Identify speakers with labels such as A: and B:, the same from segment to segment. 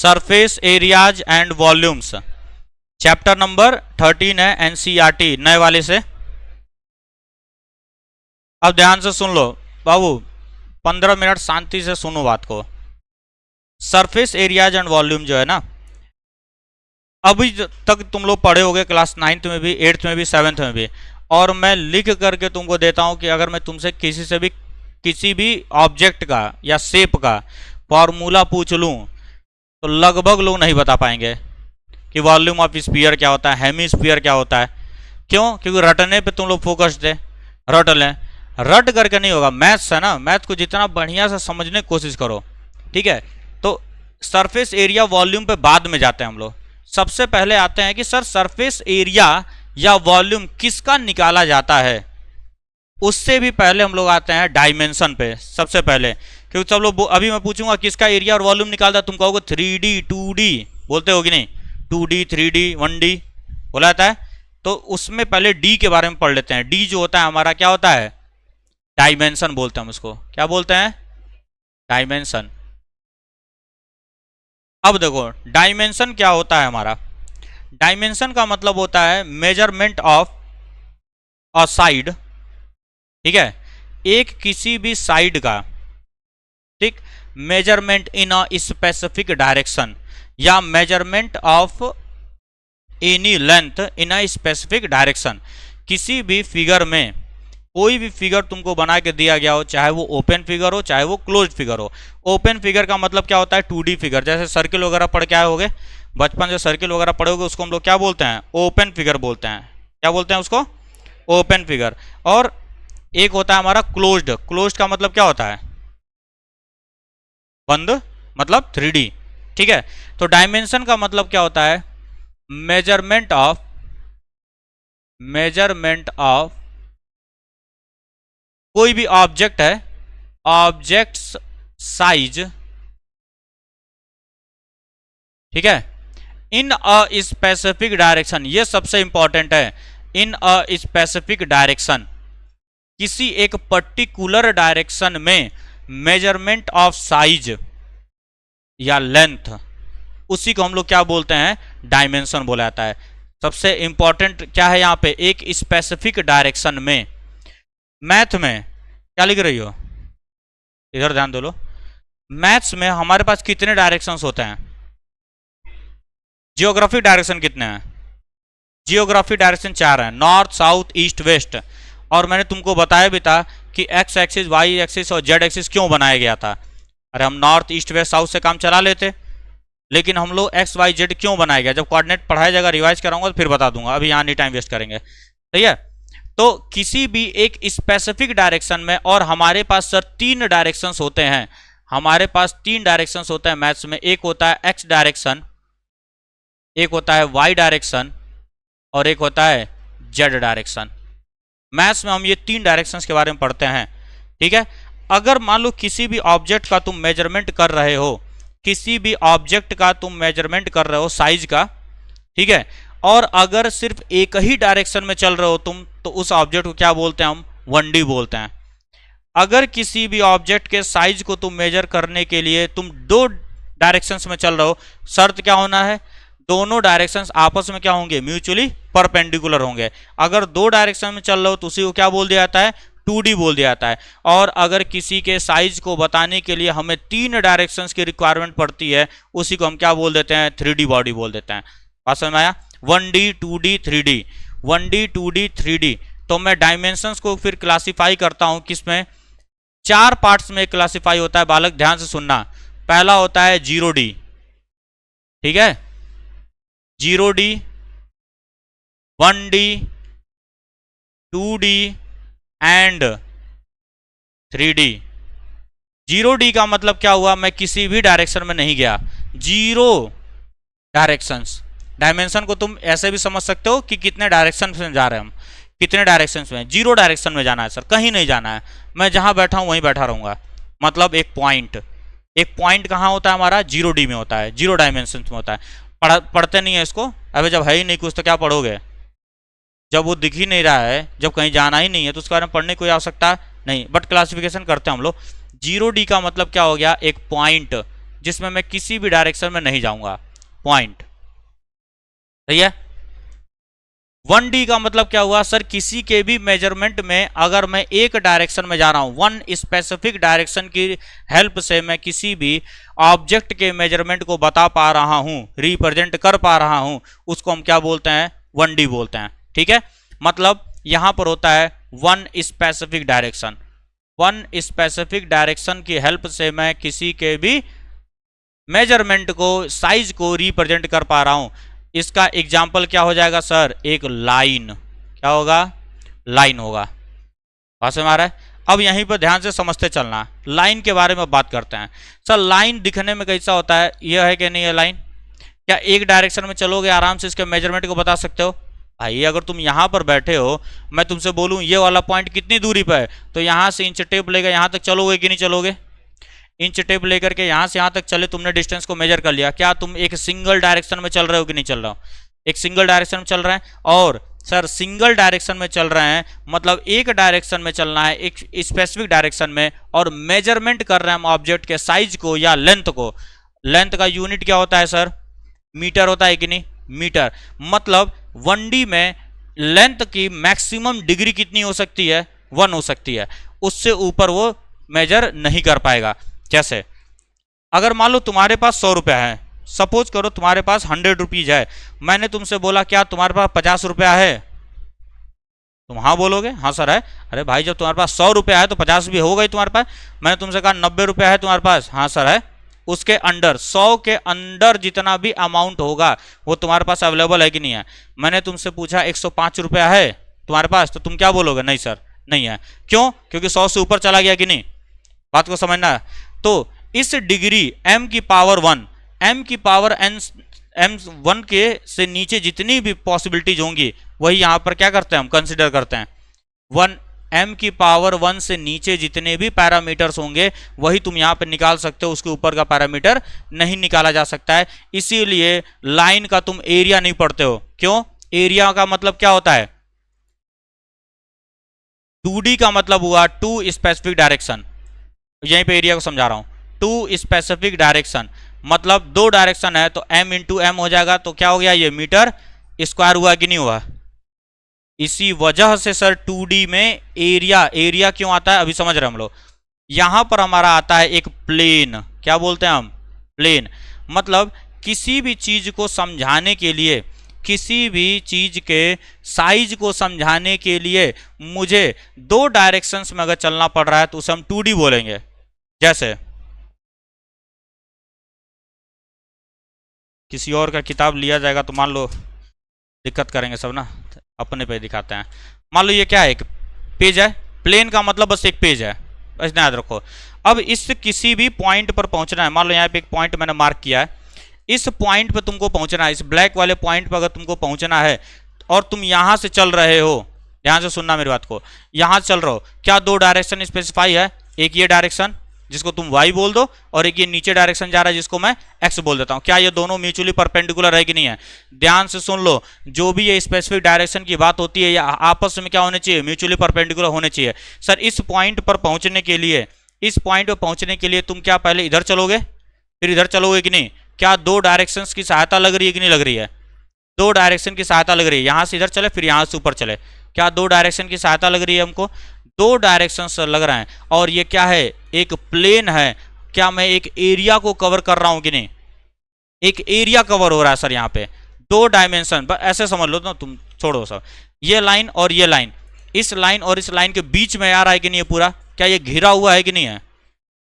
A: Surface areas and volumes, chapter number 13 है NCERT नए वाले से। अब ध्यान से सुन लो बाबू, 15 मिनट शांति से सुनो बात को। सरफेस एरियाज एंड वॉल्यूम जो है ना, अभी तक तुम लोग पढ़े होगे क्लास 9th में भी, 8th में भी, 7th में भी, और मैं लिख करके तुमको देता हूं कि अगर मैं तुमसे किसी भी ऑब्जेक्ट का या शेप का फॉर्मूला पूछ लूं तो लगभग लोग नहीं बता पाएंगे कि वॉल्यूम ऑफ स्फीयर क्या होता है, हेमी स्फीयर क्या होता है। क्यों? क्योंकि रटने पे तुम लोग फोकस थे, रट लें। रट करके नहीं होगा, मैथ्स है ना, मैथ को जितना बढ़िया से समझने की कोशिश करो, ठीक है। तो सरफेस एरिया वॉल्यूम पे बाद में जाते हैं हम लोग। सबसे पहले आते हैं कि सर सरफेस एरिया या वॉल्यूम किसका निकाला जाता है। उससे भी पहले हम लोग आते हैं डायमेंशन पे सबसे पहले, क्योंकि सब लोग अभी मैं पूछूंगा किसका एरिया और वॉल्यूम निकालता है, तुम कहोगे 3D 2D बोलते हो कि नहीं, 2D 3D 1D बोला जाता है। तो उसमें पहले डी के बारे में पढ़ लेते हैं। डी जो होता है हमारा क्या होता है, डायमेंशन बोलते हैं हम उसको। क्या बोलते हैं? डायमेंशन। अब देखो डायमेंशन क्या होता है हमारा। डायमेंशन का मतलब होता है मेजरमेंट ऑफ अ साइड, ठीक है, एक किसी भी साइड का, ठीक, measurement in a specific direction या measurement of any length in a specific direction. किसी भी फिगर में, कोई भी फिगर तुमको बना के दिया गया हो, चाहे वो ओपन फिगर हो चाहे वो क्लोज फिगर हो। ओपन फिगर का मतलब क्या होता है, 2D फिगर। जैसे सर्किल वगैरह पढ़ के आए होगे बचपन से, सर्किल वगैरह पढ़ोगे, उसको हम लोग क्या बोलते हैं, ओपन फिगर बोलते हैं। क्या बोलते हैं उसको? Open figure. और एक होता है हमारा क्लोज्ड। क्लोज्ड का मतलब क्या होता है, बंद, मतलब 3D, ठीक है। तो डायमेंशन का मतलब क्या होता है, मेजरमेंट ऑफ कोई भी ऑब्जेक्ट है, ऑब्जेक्ट्स साइज, ठीक है, इन अ स्पेसिफिक डायरेक्शन। ये सबसे इंपॉर्टेंट है, इन अ स्पेसिफिक डायरेक्शन, किसी एक पर्टिकुलर डायरेक्शन में मेजरमेंट ऑफ साइज या लेंथ, उसी को हम लोग क्या बोलते हैं, डायमेंशन बोला जाता है। सबसे इंपॉर्टेंट क्या है यहाँ पे, एक स्पेसिफिक डायरेक्शन में। मैथ में क्या लिख रही हो, इधर ध्यान दो लो। मैथ्स में हमारे पास कितने डायरेक्शंस होते हैं? जियोग्राफिक डायरेक्शन कितने हैं? जियोग्राफिक डायरेक्शन 4 हैं, नॉर्थ साउथ ईस्ट वेस्ट। और मैंने तुमको बताया भी था कि एक्स एक्सिस, वाई एक्सिस और जेड एक्सिस क्यों बनाया गया था। अरे हम नॉर्थ ईस्ट वेस्ट साउथ से काम चला लेते, लेकिन हम लोग एक्स वाई जेड क्यों बनाया गया, जब कोऑर्डिनेट पढ़ाया जाएगा, रिवाइज कराऊंगा तो फिर बता दूंगा, अभी यहाँ नहीं टाइम वेस्ट करेंगे, सही है। तो किसी भी एक स्पेसिफिक डायरेक्शन में, और हमारे पास सर 3 डायरेक्शंस होते हैं, हमारे पास 3 डायरेक्शंस होते हैं मैथ्स में। एक होता है एक्स डायरेक्शन, एक होता है वाई डायरेक्शन और एक होता है जेड डायरेक्शन। मैथ्स में हम ये 3 डायरेक्शंस के बारे में पढ़ते हैं, ठीक है। अगर मान लो किसी भी ऑब्जेक्ट का तुम मेजरमेंट कर रहे हो, किसी भी ऑब्जेक्ट का तुम मेजरमेंट कर रहे हो साइज का, ठीक है, और अगर सिर्फ एक ही डायरेक्शन में चल रहे हो तुम, तो उस ऑब्जेक्ट को क्या बोलते हैं हम, 1D बोलते हैं। अगर किसी भी ऑब्जेक्ट के साइज को तुम मेजर करने के लिए तुम 2 डायरेक्शंस में चल रहे हो, शर्त क्या होना है, दोनों डायरेक्शंस आपस में क्या होंगे, म्यूचुअली परपेंडिकुलर होंगे। अगर 2 डायरेक्शन में चल रहे हो तो उसी को क्या बोल दिया जाता है, 2D बोल दिया जाता है। और अगर किसी के साइज को बताने के लिए हमें 3 डायरेक्शंस की रिक्वायरमेंट पड़ती है, उसी को हम क्या बोल देते हैं, 3D बॉडी बोल देते हैं। बात समझ में आया? 1D 2D 3D, 1D 2D 3D। तो मैं डायमेंशंस को फिर क्लासिफाई करता हूं किसमें, 4 पार्ट्स में क्लासिफाई होता है। बालक ध्यान से सुनना। पहला होता है 0D, ठीक है, 0D, 1D, 2D and 3D। 0D का मतलब क्या हुआ, मैं किसी भी डायरेक्शन में नहीं गया, 0 डायरेक्शंस। डायमेंशन को तुम ऐसे भी समझ सकते हो कि कितने डायरेक्शन में जा रहे हैं हम, कितने डायरेक्शन में, 0 डायरेक्शन में जाना है सर, कहीं नहीं जाना है, मैं जहां बैठा हूं वहीं बैठा रहूंगा। मतलब एक पॉइंट कहां होता है हमारा, 0D में होता है, 0 डायमेंशन में होता है। पढ़ते नहीं है इसको, अबे जब है ही नहीं कुछ तो क्या पढ़ोगे, जब वो दिख ही नहीं रहा है, जब कहीं जाना ही नहीं है तो उसके बारे में पढ़ने की कोई आवश्यकता नहीं। बट क्लासिफिकेशन करते हैं हम लोग। 0D का मतलब क्या हो गया, एक पॉइंट जिसमें मैं किसी भी डायरेक्शन में नहीं जाऊंगा, पॉइंट। सही है। 1D का मतलब क्या हुआ सर, किसी के भी मेजरमेंट में अगर मैं एक डायरेक्शन में जा रहा हूं, वन स्पेसिफिक डायरेक्शन की हेल्प से मैं किसी भी ऑब्जेक्ट के मेजरमेंट को बता पा रहा हूं, रिप्रेजेंट कर पा रहा हूं, उसको हम क्या बोलते हैं, 1D बोलते हैं। ठीक है, मतलब यहां पर होता है one specific direction. One specific direction की हेल्प से मैं किसी के भी मेजरमेंट को, साइज को रिप्रेजेंट कर पा रहा हूं। इसका एग्जाम्पल क्या हो जाएगा सर, एक लाइन। क्या होगा, लाइन होगा। बात समझ आ रहा है। अब यहीं पर ध्यान से समझते चलना, लाइन के बारे में बात करते हैं। सर लाइन दिखने में कैसा होता है, यह है कि नहीं है लाइन, क्या एक डायरेक्शन में चलोगे आराम से इसके मेजरमेंट को बता सकते हो भाई? अगर तुम यहां पर बैठे हो, मैं तुमसे बोलूं ये वाला पॉइंट कितनी दूरी पर है, तो यहां से इंच टेप लेकर यहां तक चलोगे कि नहीं चलोगे? इंच टेप लेकर के यहां से यहां तक चले, तुमने डिस्टेंस को मेजर कर लिया, क्या तुम एक सिंगल डायरेक्शन में चल रहे हो कि नहीं चल रहे हो? एक सिंगल डायरेक्शन में चल रहे हैं। और सर सिंगल डायरेक्शन में चल रहे हैं मतलब एक डायरेक्शन में चलना है, एक स्पेसिफिक डायरेक्शन में, और मेजरमेंट कर रहे हैं हम ऑब्जेक्ट के साइज को या लेंथ को। लेंथ का यूनिट क्या होता है सर, मीटर होता है कि नहीं, मीटर। मतलब 1D में लेंथ की मैक्सिमम डिग्री कितनी हो सकती है, 1 हो सकती है, उससे ऊपर वो मेजर नहीं कर पाएगा। जैसे अगर मान लो तुम्हारे पास 100 रुपया है, सपोज करो तुम्हारे पास 100 रुपीज है, मैंने तुमसे बोला क्या तुम्हारे पास 50 रुपया है, तुम हाँ बोलोगे, हाँ सर है। अरे भाई जब तुम्हारे पास 100 रुपया है तो 50 भी होगा ही तुम्हारे पास। मैंने तुमसे कहा 90 रुपया है तुम्हारे पास, हाँ सर है। उसके अंडर, 100 के अंडर जितना भी अमाउंट होगा वो तुम्हारे पास अवेलेबल है कि नहीं है? मैंने तुमसे पूछा 105 रुपया है तुम्हारे पास, तो तुम क्या बोलोगे, नहीं सर नहीं है। क्यों? क्योंकि 100 से ऊपर चला गया कि नहीं, बात को समझना है। तो इस डिग्री m की पावर 1, m की पावर m1 के से नीचे जितनी भी पॉसिबिलिटीज होंगी वही यहां पर क्या करते हैं हम, कंसिडर करते हैं। 1 m की पावर 1 से नीचे जितने भी पैरामीटर्स होंगे वही तुम यहां पर निकाल सकते हो, उसके ऊपर का पैरामीटर नहीं निकाला जा सकता है। इसीलिए लाइन का तुम एरिया नहीं पढ़ते हो। क्यों? एरिया का मतलब क्या होता है, 2D का मतलब हुआ टू स्पेसिफिक डायरेक्शन। यहीं पे एरिया को समझा रहा हूं, टू स्पेसिफिक डायरेक्शन मतलब दो डायरेक्शन है तो m इंटू एम हो जाएगा, तो क्या हो गया, ये मीटर स्क्वायर हुआ कि नहीं हुआ? इसी वजह से सर 2D में एरिया क्यों आता है अभी समझ रहे हम लोग। यहां पर हमारा आता है एक प्लेन, क्या बोलते हैं हम, प्लेन। मतलब किसी भी चीज को समझाने के लिए, किसी भी चीज के साइज को समझाने के लिए मुझे दो डायरेक्शंस में अगर चलना पड़ रहा है तो उसे हम 2D बोलेंगे। जैसे किसी और का किताब लिया जाएगा तो मान लो दिक्कत करेंगे सब ना, अपने पे दिखाते हैं। मान लो ये क्या है, एक पेज है, प्लेन का मतलब बस एक पेज है, बस याद रखो। अब इस किसी भी पॉइंट पर पहुंचना है, मान लो यहाँ पे एक पॉइंट मैंने मार्क किया है, इस पॉइंट पर तुमको पहुंचना है, इस ब्लैक वाले पॉइंट पर अगर तुमको पहुंचना है और तुम यहां से चल रहे हो, ध्यान से सुनना मेरी बात को, यहां से चल रहे हो, क्या दो डायरेक्शन स्पेसिफाई है, एक ये डायरेक्शन जिसको तुम y बोल दो और एक ये नीचे डायरेक्शन जा रहा है जिसको मैं x बोल देता हूं। क्या ये दोनों म्यूचुअली परपेंडिकुलर है कि नहीं है? ध्यान से सुन लो, जो भी ये स्पेसिफिक डायरेक्शन की बात होती है या आपस में क्या होने चाहिए, म्यूचुअली परपेंडिकुलर होने चाहिए। सर इस पॉइंट पर पहुंचने के लिए, इस पॉइंट पर पहुंचने के लिए तुम क्या पहले इधर चलोगे फिर इधर चलोगे कि नहीं? क्या दो डायरेक्शन की सहायता लग रही है कि नहीं लग रही है? दो डायरेक्शन की सहायता लग रही है, यहां से इधर चले फिर यहां से ऊपर चले, क्या दो डायरेक्शन की सहायता लग रही है हमको? दो डायरेक्शन से लग रहा है। और ये क्या है, एक प्लेन है, क्या मैं एक एरिया को कवर कर रहा हूं कि नहीं? एक एरिया कवर हो रहा है सर यहाँ पे, दो डायमेंशन, बस ऐसे समझ लो ना, तुम छोड़ो सब, ये लाइन और ये लाइन, इस लाइन और इस लाइन के बीच में आ रहा है कि नहीं ये पूरा, क्या ये घिरा हुआ है कि नहीं है?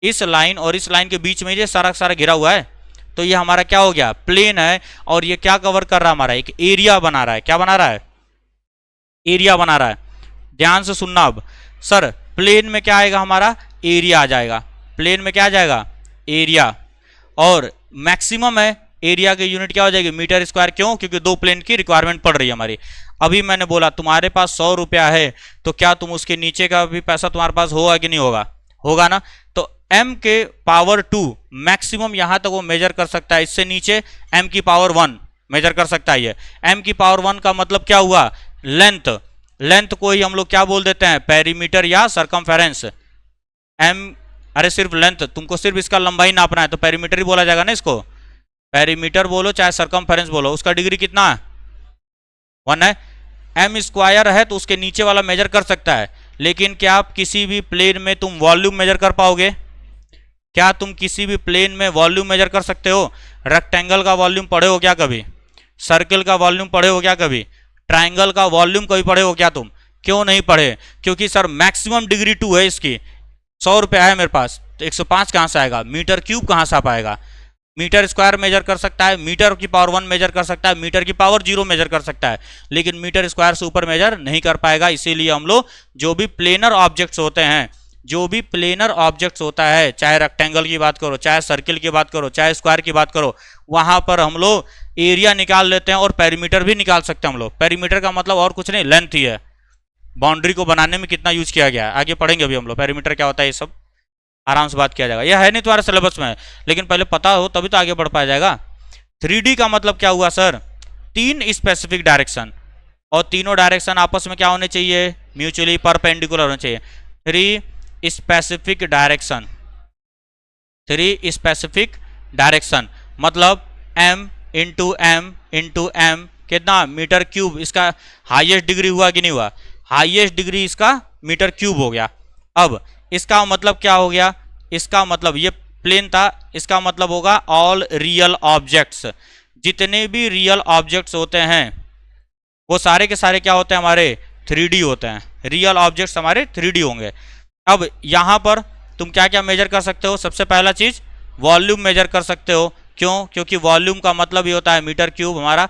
A: इस लाइन और इस लाइन के बीच में ये सारा सारा घिरा हुआ है, तो ये हमारा क्या हो गया, प्लेन है। और ये क्या कवर कर रहा है, हमारा एक एरिया बना रहा है। क्या बना रहा है? एरिया बना रहा है। ध्यान से सुनना, अब सर प्लेन में क्या आएगा, हमारा एरिया आ जाएगा। प्लेन में क्या आ जाएगा, एरिया। और मैक्सिमम है, एरिया की यूनिट क्या हो जाएगी, मीटर स्क्वायर। क्यों? क्योंकि दो प्लेन की रिक्वायरमेंट पड़ रही है हमारी। अभी मैंने बोला तुम्हारे पास 100 रुपया है, तो क्या तुम उसके नीचे का भी पैसा तुम्हारे पास होगा कि नहीं होगा? होगा ना। तो m के पावर 2 मैक्सिमम यहां तक वो मेजर कर सकता है, इससे नीचे m की पावर 1 मेजर कर सकता है। ये m की पावर 1 का मतलब क्या हुआ, लेंथ। लेंथ को ही हम लोग क्या बोल देते हैं, पेरीमीटर या सरकमफेरेंस। m अरे सिर्फ लेंथ, तुमको सिर्फ इसका लंबाई नापना है तो पेरीमीटर ही बोला जाएगा ना इसको। पेरीमीटर बोलो चाहे सरकमफेरेंस बोलो, उसका डिग्री कितना है, 1 है। एम स्क्वायर है तो उसके नीचे वाला मेजर कर सकता है, लेकिन क्या आप किसी भी प्लेन में तुम वॉल्यूम मेजर कर पाओगे? क्या तुम किसी भी प्लेन में वॉल्यूम मेजर कर सकते हो? रेक्टेंगल का वॉल्यूम पढ़े हो क्या कभी? सर्किल का वॉल्यूम पढ़े हो क्या कभी? ट्राइंगल का वॉल्यूम कभी पढ़े हो क्या तुम? क्यों नहीं पढ़े? क्योंकि सर मैक्सिमम डिग्री 2 है इसकी। 100 रुपये है मेरे पास तो 105 कहाँ से आएगा? मीटर क्यूब कहाँ से आ पाएगा? मीटर स्क्वायर मेजर कर सकता है, मीटर की पावर 1 मेजर कर सकता है, मीटर की पावर 0 मेजर कर सकता है, लेकिन मीटर स्क्वायर से ऊपर मेजर नहीं कर पाएगा। इसीलिए हम लोग जो भी प्लेनर ऑब्जेक्ट्स होते हैं, जो भी प्लेनर ऑब्जेक्ट्स होता है, चाहे रेक्टेंगल की बात करो, चाहे सर्किल की बात करो, चाहे स्क्वायर की बात करो, वहां पर हम लोग एरिया निकाल लेते हैं और पेरीमीटर भी निकाल सकते हैं हम लोग। पेरीमीटर का मतलब और कुछ नहीं, लेंथ ही है। बाउंड्री को बनाने में कितना यूज किया गया है आगे पढ़ेंगे अभी हम लोग, पेरीमीटर क्या होता है ये सब आराम से बात किया जाएगा। यह है नहीं तुम्हारे सिलेबस में, लेकिन पहले पता हो तभी तो आगे बढ़ पाया जाएगा। 3D का मतलब क्या हुआ सर? 3 स्पेसिफिक डायरेक्शन, और तीनों डायरेक्शन आपस में क्या होने चाहिए? म्यूचुअली परपेंडिकुलर होने चाहिए। 3 स्पेसिफिक डायरेक्शन, 3 स्पेसिफिक डायरेक्शन मतलब m into M into M कितना? Metre cube. इसका हाईएस्ट डिग्री हुआ कि नहीं हुआ? हाईएस्ट डिग्री इसका मीटर क्यूब हो गया। अब इसका मतलब क्या हो गया? इसका मतलब ये प्लेन था, इसका मतलब होगा ऑल रियल ऑब्जेक्ट्स। जितने भी रियल ऑब्जेक्ट्स होते हैं वो सारे के सारे क्या होते हैं? हमारे 3D होते हैं। रियल ऑब्जेक्ट्स हमारे 3D होंगे। अब यहाँ पर तुम क्या क्या मेजर कर सकते हो? सबसे पहला चीज वॉल्यूम मेजर कर सकते हो। क्यों? क्योंकि वॉल्यूम का मतलब ये होता है मीटर क्यूब हमारा।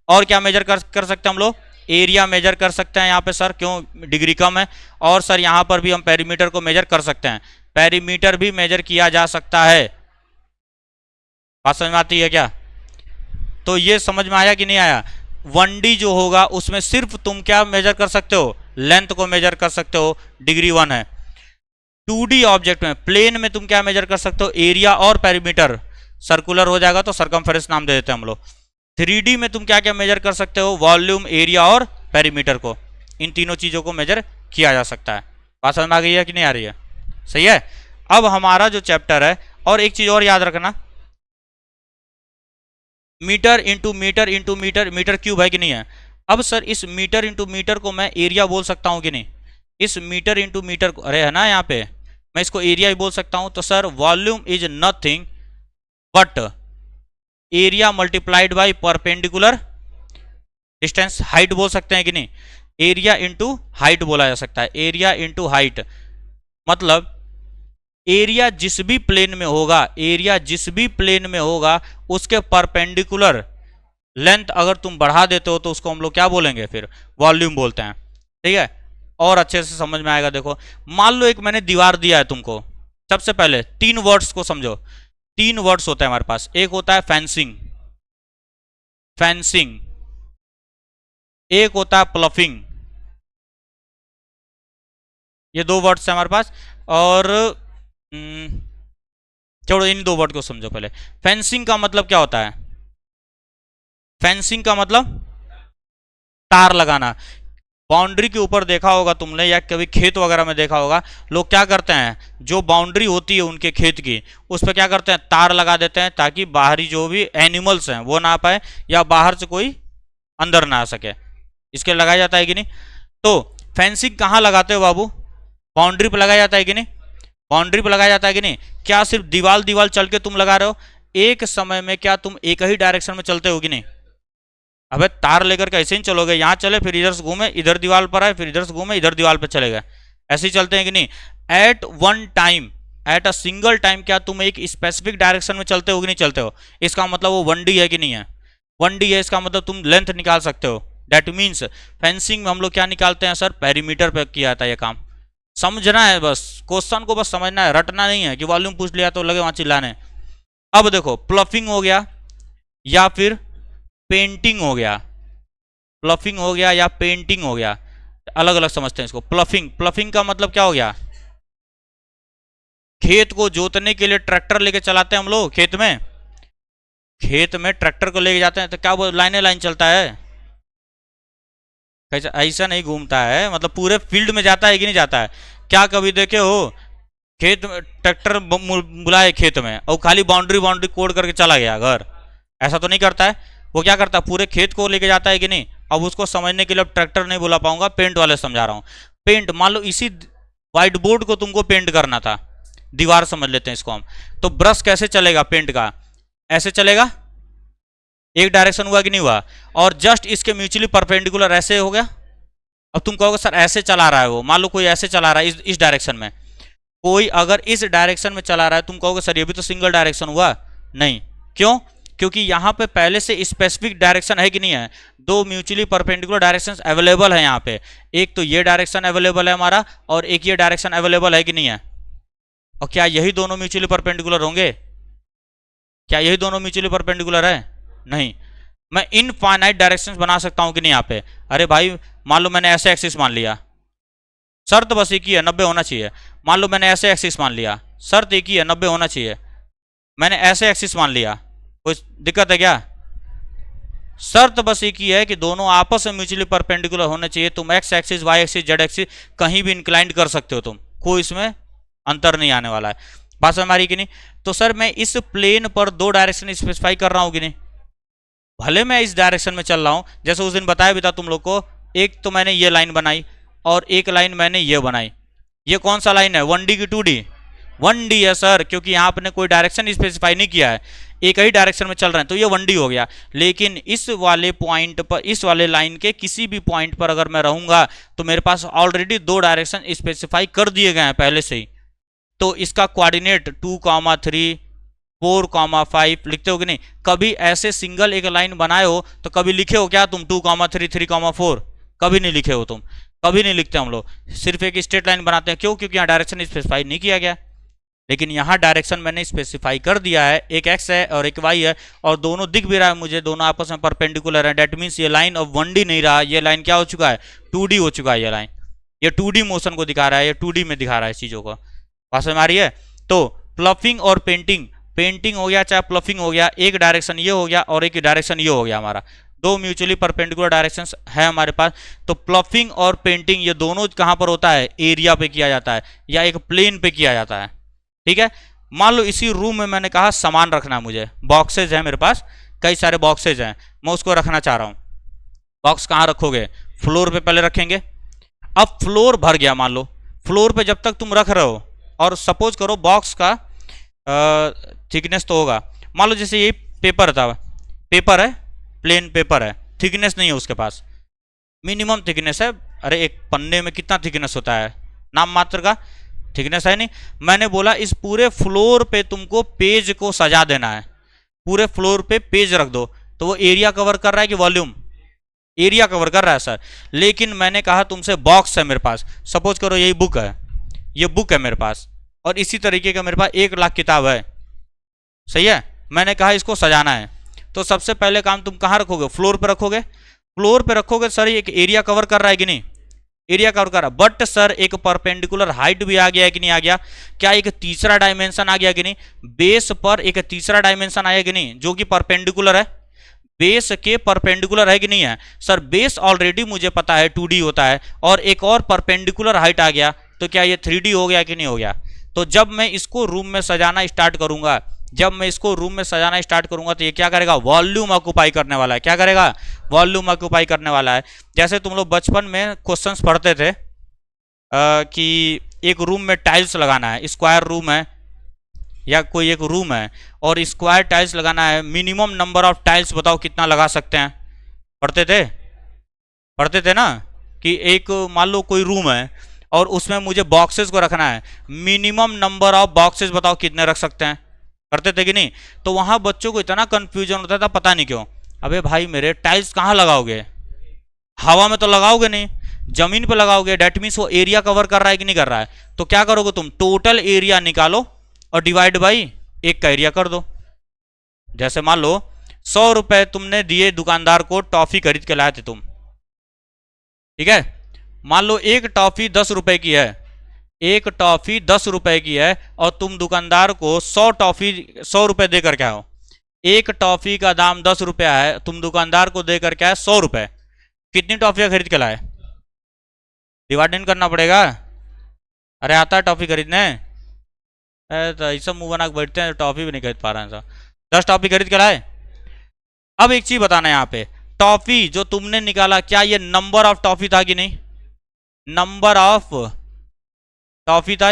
A: और क्या मेजर कर सकते हैं हम लोग? एरिया मेजर कर सकते हैं यहाँ पे सर, क्यों? डिग्री कम है। और सर यहाँ पर भी हम पेरीमीटर को मेजर कर सकते हैं, पेरीमीटर भी मेजर किया जा सकता है। बात समझ में आती है क्या? तो ये समझ में आया कि नहीं आया? 1D जो होगा उसमें सिर्फ तुम क्या मेजर कर सकते हो? लेंथ को मेजर कर सकते हो, डिग्री 1 है। 2D ऑब्जेक्ट में, प्लेन में तुम क्या मेजर कर सकते हो? एरिया और पेरीमीटर। सर्कुलर हो जाएगा तो सर्कमफेरेंस नाम दे देते हैं हम लोग। 3D में तुम क्या क्या मेजर कर सकते हो? वॉल्यूम, एरिया और पेरीमीटर को। इन तीनों चीजों को मेजर किया जा सकता है। बात समझ में आ गई है कि नहीं आ रही है? सही है। अब हमारा जो चैप्टर है, और एक चीज और याद रखना, metre into metre into metre, metre cube है कि नहीं है? अब सर इस मीटर इंटू मीटर को मैं एरिया बोल सकता हूं कि नहीं? इस मीटर इंटू मीटर को, अरे है ना यहाँ पे, मैं इसको एरिया ही बोल सकता हूं। तो sir volume is nothing but area multiplied by perpendicular distance. Height बोल सकते हैं कि नहीं? एरिया इंटू हाइट बोला जा सकता है। एरिया इंटू हाइट मतलब एरिया जिस भी प्लेन में होगा, एरिया जिस भी प्लेन में होगा उसके परपेंडिकुलर लेंथ अगर तुम बढ़ा देते हो तो उसको हम लोग क्या बोलेंगे? फिर वॉल्यूम बोलते हैं। ठीक है, और अच्छे से समझ में आएगा। देखो मान लो एक मैंने दीवार दिया है तुमको। सबसे पहले 3 वर्ड्स को समझो। 3 वर्ड्स होते हैं हमारे पास। एक होता है फेंसिंग, फेंसिंग। एक होता है प्लफिंग। ये 2 वर्ड्स हैं हमारे पास। और चलो इन 2 वर्ड को समझो पहले। फेंसिंग का मतलब क्या होता है? फेंसिंग का मतलब तार लगाना। बाउंड्री के ऊपर देखा होगा तुमने, या कभी खेत वगैरह में देखा होगा, लोग क्या करते हैं, जो बाउंड्री होती है उनके खेत की, उस पर क्या करते हैं? तार लगा देते हैं, ताकि बाहरी जो भी एनिमल्स हैं वो ना आ पाए, या बाहर से कोई अंदर ना आ सके। इसके लगाया जाता है कि नहीं? तो फेंसिंग कहाँ लगाते हो बाबू? बाउंड्री पर लगाया जाता है कि नहीं? बाउंड्री पर लगाया जाता है कि नहीं? क्या सिर्फ दीवार दीवार चल के तुम लगा रहे हो? एक समय में क्या तुम एक ही डायरेक्शन में चलते हो कि नहीं? अबे तार लेकर के ऐसे ही चलोगे, यहाँ चले फिर इधर से घूमे, इधर दीवार पर आए, फिर इधर से घूमे, इधर दीवार पर चले गए, ऐसे ही चलते हैं कि नहीं? At one time, at a single time क्या तुम एक स्पेसिफिक डायरेक्शन में चलते हो कि नहीं चलते हो? इसका मतलब वो 1D है कि नहीं है? 1D है, इसका मतलब तुम लेंथ निकाल सकते हो। डेट मीन्स फेंसिंग में हम लोग क्या निकालते हैं सर? पेरीमीटर पे किया जाता है ये काम। समझना है बस, क्वेश्चन को बस समझना है, रटना नहीं है कि वॉल्यूम पूछ लिया तो लगे वहां चिल्लाने। अब देखो प्लफिंग हो गया या फिर पेंटिंग हो गया। प्लफिंग हो गया या पेंटिंग हो गया, अलग अलग समझते हैं इसको। प्लफिंग, प्लफिंग का मतलब क्या हो गया? खेत को जोतने के लिए ट्रैक्टर लेके चलाते हैं हम लोग खेत में। खेत में ट्रैक्टर को लेके जाते हैं तो क्या वो लाइने लाइन चलता है? कैसा? ऐसा नहीं घूमता है, मतलब पूरे फील्ड में जाता है कि नहीं जाता है? क्या कभी देखे हो खेत में ट्रैक्टर बुलाए खेत में और खाली बाउंड्री बाउंड्री कोड करके चला गया घर, ऐसा तो नहीं करता है। वो क्या करता है, पूरे खेत को लेके जाता है कि नहीं। अब उसको समझने के लिए अब ट्रैक्टर नहीं बुला पाऊंगा, पेंट वाले समझा रहा हूँ। पेंट, मान लो इसी व्हाइट बोर्ड को तुमको पेंट करना था, दीवार समझ लेते हैं इसको हम। तो ब्रश कैसे चलेगा पेंट का, ऐसे चलेगा, एक डायरेक्शन हुआ कि नहीं हुआ, और जस्ट इसके म्यूचुअली परपेंडिकुलर ऐसे हो गया। अब तुम कहोगे सर ऐसे चला रहा है वो, मान लो कोई ऐसे चला रहा है इस डायरेक्शन में, कोई अगर इस डायरेक्शन में चला रहा है, तुम कहोगे सर ये भी तो सिंगल डायरेक्शन हुआ। नहीं, क्यों? क्योंकि यहां पे पहले से स्पेसिफिक डायरेक्शन है कि नहीं है, दो म्यूचुअली परपेंडिकुलर डायरेक्शंस अवेलेबल है यहाँ पे। एक तो ये डायरेक्शन अवेलेबल है हमारा, और एक ये डायरेक्शन अवेलेबल है कि नहीं है। और क्या यही दोनों म्यूचुअली परपेंडिकुलर होंगे? क्या यही दोनों म्यूचुअली परपेंडिकुलर है? नहीं। मैं इनफाइनाइट डायरेक्शंस बना सकता हूं कि नहीं यहाँ पे। अरे भाई मान लो मैंने ऐसे एक्सिस मान लिया, शर्त बस एक ही है 90 होना चाहिए। मान लो मैंने ऐसे एक्सिस मान लिया, शर्त एक ही है 90 होना चाहिए। मैंने ऐसे एक्सिस मान लिया, कोई दिक्कत है क्या? शर्त बस एक ही है कि दोनों आपस में म्यूचुअली परपेंडिकुलर होने चाहिए। तुम X axis, Y axis, Z axis कहीं भी इंक्लाइंड कर सकते हो तुम, कोई इसमें अंतर नहीं आने वाला है। बात समझ हमारी कि नहीं? तो सर मैं इस प्लेन पर दो डायरेक्शन स्पेसिफाई कर रहा हूं कि नहीं। भले मैं इस डायरेक्शन में चल रहा हूं, जैसे उस दिन बताया भी था तुम लोग को, एक तो मैंने ये लाइन बनाई और एक लाइन मैंने ये बनाई। ये कौन सा लाइन है, 1D की 2D? 1D है सर, क्योंकि यहाँ आपने कोई डायरेक्शन स्पेसिफाई नहीं किया है, एक ही डायरेक्शन में चल रहे हैं, तो ये 1D हो गया। लेकिन इस वाले पॉइंट पर, इस वाले लाइन के किसी भी पॉइंट पर अगर मैं रहूंगा तो मेरे पास ऑलरेडी दो डायरेक्शन स्पेसिफाई कर दिए गए हैं पहले से ही। तो इसका कोऑर्डिनेट 2,3 4,5 लिखते हो कि नहीं? कभी ऐसे सिंगल एक लाइन बनाए हो तो कभी लिखे हो क्या तुम 2,3 3,4? कभी नहीं लिखे हो तुम, कभी नहीं लिखते हम लोग, सिर्फ एक स्ट्रेट लाइन बनाते हैं। क्यों? क्योंकि यहाँ डायरेक्शन स्पेसिफाई नहीं किया गया। लेकिन यहाँ डायरेक्शन मैंने स्पेसिफाई कर दिया है, एक एक्स है और एक वाई है, और दोनों दिख भी रहा है मुझे, दोनों आपस में परपेंडिकुलर है। डेट मीन्स ये लाइन अब 1D नहीं रहा, ये लाइन क्या हो चुका है, 2D हो चुका है। ये लाइन, ये 2D मोशन को दिखा रहा है, ये 2D में दिखा रहा है चीज़ों को। बात समझ आ रही है? तो प्लफिंग और पेंटिंग, पेंटिंग हो गया चाहे प्लफिंग हो गया, एक डायरेक्शन ये हो गया और एक डायरेक्शन ये हो गया, हमारा दो म्यूचुअली परपेंडिकुलर डायरेक्शंस है हमारे पास। तो प्लफिंग और पेंटिंग ये दोनों कहां पर होता है, एरिया पे किया जाता है या एक प्लेन पे किया जाता है। ठीक है, मान लो इसी रूम में मैंने कहा सामान रखना, मुझे बॉक्सेज है मेरे पास, कई सारे बॉक्सेज हैं, मैं उसको रखना चाह रहा हूं। बॉक्स कहां रखोगे, फ्लोर पे पहले रखेंगे। अब फ्लोर भर गया, मान लो फ्लोर पे जब तक तुम रख रहे हो, और सपोज करो बॉक्स का थिकनेस तो होगा, मान लो जैसे ये पेपर था, पेपर है, प्लेन पेपर है, थिकनेस नहीं है उसके पास, मिनिमम थिकनेस है। अरे एक पन्ने में कितना थिकनेस होता है, नाम मात्र का थिकनेस है नहीं। मैंने बोला इस पूरे फ्लोर पे तुमको पेज को सजा देना है, पूरे फ्लोर पे पेज रख दो। तो वो एरिया कवर कर रहा है कि वॉल्यूम? एरिया कवर कर रहा है सर। लेकिन मैंने कहा तुमसे बॉक्स है मेरे पास, सपोज करो यही बुक है, ये बुक है मेरे पास, और इसी तरीके का मेरे पास 1,00,000 किताब है, सही है। मैंने कहा इसको सजाना है, तो सबसे पहले काम तुम कहाँ रखोगे, फ्लोर पे रखोगे। फ्लोर पे रखोगे सर, एक एरिया कवर कर रहा है कि नहीं, एरिया कवर कर रहा है। बट सर एक परपेंडिकुलर हाइट भी आ गया है कि नहीं आ गया, क्या एक तीसरा डायमेंशन आ गया कि नहीं, बेस पर एक तीसरा डायमेंशन आया कि नहीं, जो कि परपेंडिकुलर है, बेस के परपेंडिकुलर है कि नहीं है। सर बेस ऑलरेडी मुझे पता है 2D होता है, और एक और परपेंडिकुलर हाइट आ गया, तो क्या ये 3D हो गया कि नहीं हो गया। तो जब मैं इसको रूम में सजाना स्टार्ट करूंगा, जब मैं इसको रूम में सजाना स्टार्ट करूंगा, तो ये क्या करेगा, वॉल्यूम ऑक्यूपाई करने वाला है। क्या करेगा, वॉल्यूम ऑक्यूपाई करने वाला है। जैसे तुम लोग बचपन में क्वेश्चंस पढ़ते थे कि एक रूम में टाइल्स लगाना है, स्क्वायर रूम है या कोई एक रूम है और स्क्वायर टाइल्स लगाना है, मिनिमम नंबर ऑफ टाइल्स बताओ कितना लगा सकते हैं। पढ़ते थे ना, कि एक मान लो कोई रूम है और उसमें मुझे बॉक्सेस को रखना है, मिनिमम नंबर ऑफ बॉक्सेस बताओ कितने रख सकते हैं, करते थे कि नहीं। तो वहां बच्चों को इतना कंफ्यूजन होता था, पता नहीं क्यों। अबे भाई मेरे टाइल्स कहाँ लगाओगे, हवा में तो लगाओगे नहीं, जमीन पे लगाओगे। डेट मीन्स वो एरिया कवर कर रहा है कि नहीं कर रहा है। तो क्या करोगे तुम, टोटल एरिया निकालो और डिवाइड बाई 1 का एरिया कर दो। जैसे मान लो 100 रुपए तुमने दिए दुकानदार को, टॉफी खरीद के लाए थे तुम, ठीक है। मान लो एक टॉफी 10 रुपए की है, एक टॉफी 10 रुपए की है, और तुम दुकानदार को 100 रुपए देकर के आओ। एक टॉफी का दाम 10 रुपया है, तुम दुकानदार को देकर के आए 100 रुपए। कितनी टॉफियां खरीद के लाए, डिवाइड करना पड़ेगा। अरे आता है टॉफी खरीदने, तो ऐसा मुंह बना के बैठते हैं, टॉफी भी नहीं खरीद पा रहे हैं सब। 10 टॉफी खरीद के लाए। अब एक चीज बताना है यहाँ पे, टॉफी जो तुमने निकाला क्या ये नंबर ऑफ टॉफी था कि नहीं? नंबर ऑफ टॉफी था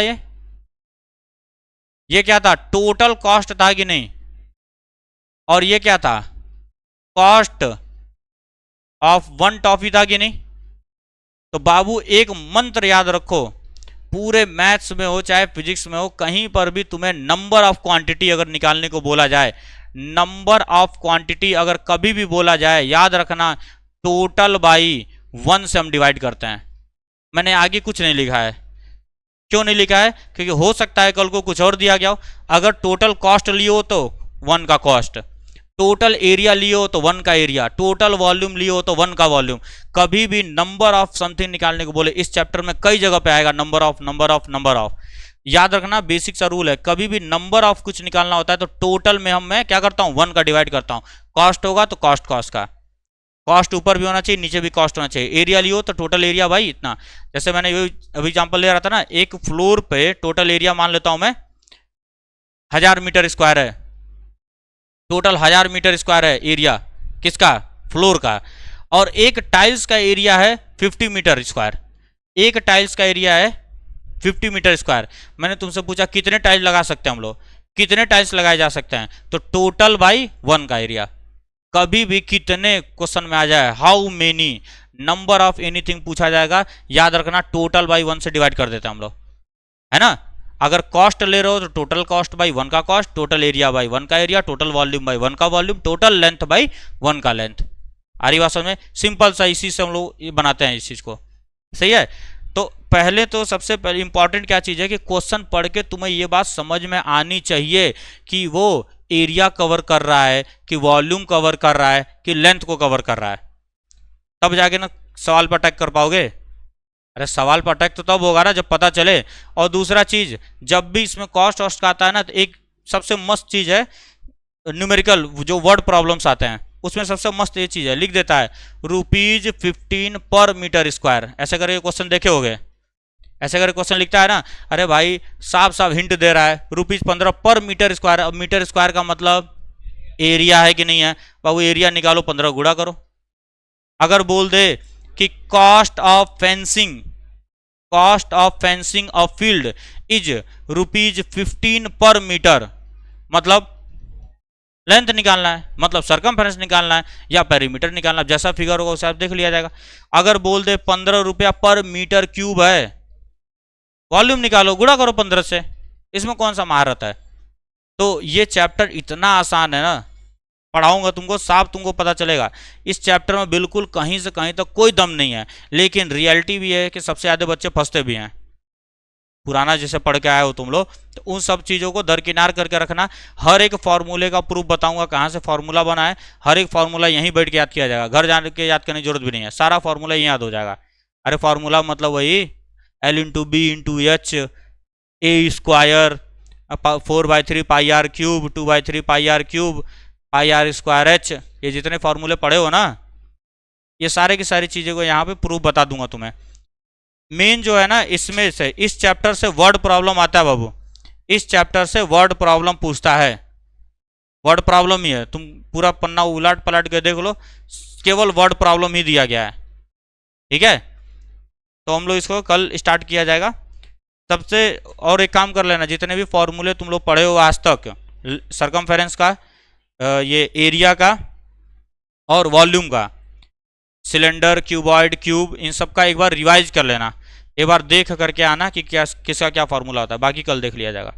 A: ये क्या था? टोटल कॉस्ट था कि नहीं? और ये क्या था? कॉस्ट ऑफ वन टॉफी था कि नहीं? तो बाबू एक मंत्र याद रखो, पूरे मैथ्स में हो चाहे फिजिक्स में हो, कहीं पर भी तुम्हें नंबर ऑफ क्वांटिटी अगर निकालने को बोला जाए, नंबर ऑफ क्वांटिटी अगर कभी भी बोला जाए, याद रखना टोटल बाई 1 से हम डिवाइड करते हैं। मैंने आगे कुछ नहीं लिखा है। क्यों नहीं लिखा है? क्योंकि हो सकता है कल को कुछ और दिया गया हो। अगर टोटल कॉस्ट लियो तो 1 का कॉस्ट, टोटल एरिया लियो तो 1 का एरिया, टोटल वॉल्यूम लियो तो 1 का वॉल्यूम। कभी भी नंबर ऑफ समथिंग निकालने को बोले, इस चैप्टर में कई जगह पे आएगा number of number of number of. याद रखना बेसिक सा रूल है, कभी भी नंबर ऑफ कुछ निकालना होता है तो टोटल में मैं क्या करता हूं? 1 का डिवाइड करता हूं। कॉस्ट होगा तो कॉस्ट कॉस्ट का, कॉस्ट ऊपर भी होना चाहिए नीचे भी कॉस्ट होना चाहिए। एरिया लियो तो टोटल एरिया भाई इतना। जैसे मैंने अभी एग्जाम्पल ले रहा था ना, एक फ्लोर पे टोटल एरिया मान लेता हूं मैं 1000 मीटर स्क्वायर है, टोटल 1000 मीटर स्क्वायर है एरिया किसका? फ्लोर का। और एक टाइल्स का एरिया है 50 मीटर स्क्वायर, एक टाइल्स का एरिया है 50 मीटर स्क्वायर। मैंने तुमसे पूछा कितने टाइल्स लगा सकते हैं हम लोग, कितने टाइल्स लगाए जा सकते हैं? तो टोटल बाई 1 का एरिया। कभी भी कितने क्वेश्चन में आ जाए, how many, number of anything पूछा जाएगा, याद रखना टोटल बाई 1 से डिवाइड कर देते हैं हम लोग, है ना। अगर कॉस्ट ले रहे हो तो टोटल कॉस्ट बाई 1 का कॉस्ट, टोटल एरिया बाई 1 का एरिया, टोटल वॉल्यूम बाई 1 का वॉल्यूम, टोटल लेंथ बाई 1 का लेंथ। आ रही बात समझ में? सिंपल सा इसी से हम लोग बनाते हैं इस चीज को, सही है। तो पहले तो सबसे पहले इंपॉर्टेंट क्या चीज है कि क्वेश्चन पढ़ के तुम्हें ये बात समझ में आनी चाहिए कि वो एरिया कवर कर रहा है कि वॉल्यूम कवर कर रहा है कि लेंथ को कवर कर रहा है, तब जाके ना सवाल पर अटैक कर पाओगे। अरे सवाल पर अटैक तो तब होगा ना जब पता चले। और दूसरा चीज, जब भी इसमें कॉस्ट वॉस्ट का आता है ना, तो एक सबसे मस्त चीज है न्यूमेरिकल, जो वर्ड प्रॉब्लम्स आते हैं उसमें सबसे मस्त ये चीज है, लिख देता है ₹15 पर मीटर स्क्वायर। ऐसे करके क्वेश्चन देखे होगे, ऐसे करके क्वेश्चन लिखता है ना, अरे भाई साफ साफ हिंट दे रहा है ₹15 पर मीटर स्क्वायर। अब मीटर स्क्वायर का मतलब एरिया है कि नहीं है? बाबू एरिया निकालो, 15 गुणा करो। अगर बोल दे कि cost of fencing of field is ₹15 पर मीटर, मतलब लेंथ निकालना है, मतलब सरकमफेरेंस निकालना है या पेरीमीटर निकालना है, जैसा फिगर होगा उसे आप देख लिया जाएगा। अगर बोल दे ₹15 पर मीटर क्यूब है, वॉल्यूम निकालो, गुणा करो 15 से, इसमें कौन सा महारत है? तो ये चैप्टर इतना आसान है ना, पढ़ाऊंगा तुमको साफ तुमको पता चलेगा। इस चैप्टर में बिल्कुल कहीं से कहीं तक कोई दम नहीं है, लेकिन रियलिटी भी है कि सबसे ज़्यादा बच्चे फंसते भी हैं। पुराना जैसे पढ़ के आए हो तुम लोग, तो उन सब चीज़ों को दरकिनार करके रखना। हर एक फॉर्मूले का प्रूफ बताऊंगा, कहाँ से फॉर्मूला बना है, हर एक फॉर्मूला यहीं बैठ के याद किया जाएगा, घर जाने के याद करने की जरूरत भी नहीं है, सारा फॉर्मूला यहीं याद हो जाएगा। अरे फॉर्मूला मतलब वही L/B/H A square 4/3 pi R cube 2/3 pi R cube pi R square H, ये जितने फॉर्मूले पढ़े हो ना, ये सारे की सारी चीज़ों को यहाँ पे प्रूफ बता दूंगा तुम्हें। मेन जो है ना, इसमें से इस चैप्टर से वर्ड प्रॉब्लम आता है बाबू, इस चैप्टर से वर्ड प्रॉब्लम पूछता है। वर्ड प्रॉब्लम ही है, तुम पूरा पन्ना उलट पलट के देख लो, केवल वर्ड प्रॉब्लम ही दिया गया है, ठीक है। तो हम लोग इसको कल स्टार्ट किया जाएगा। सबसे और एक काम कर लेना, जितने भी फॉर्मूले तुम लोग पढ़े हो आज तक, सरकमफेरेंस का, ये एरिया का और वॉल्यूम का, सिलेंडर, क्यूबॉइड, क्यूब, इन सब का एक बार रिवाइज कर लेना, एक बार देख करके आना कि क्या किसका क्या फॉर्मूला होता है, बाकी कल देख लिया जाएगा।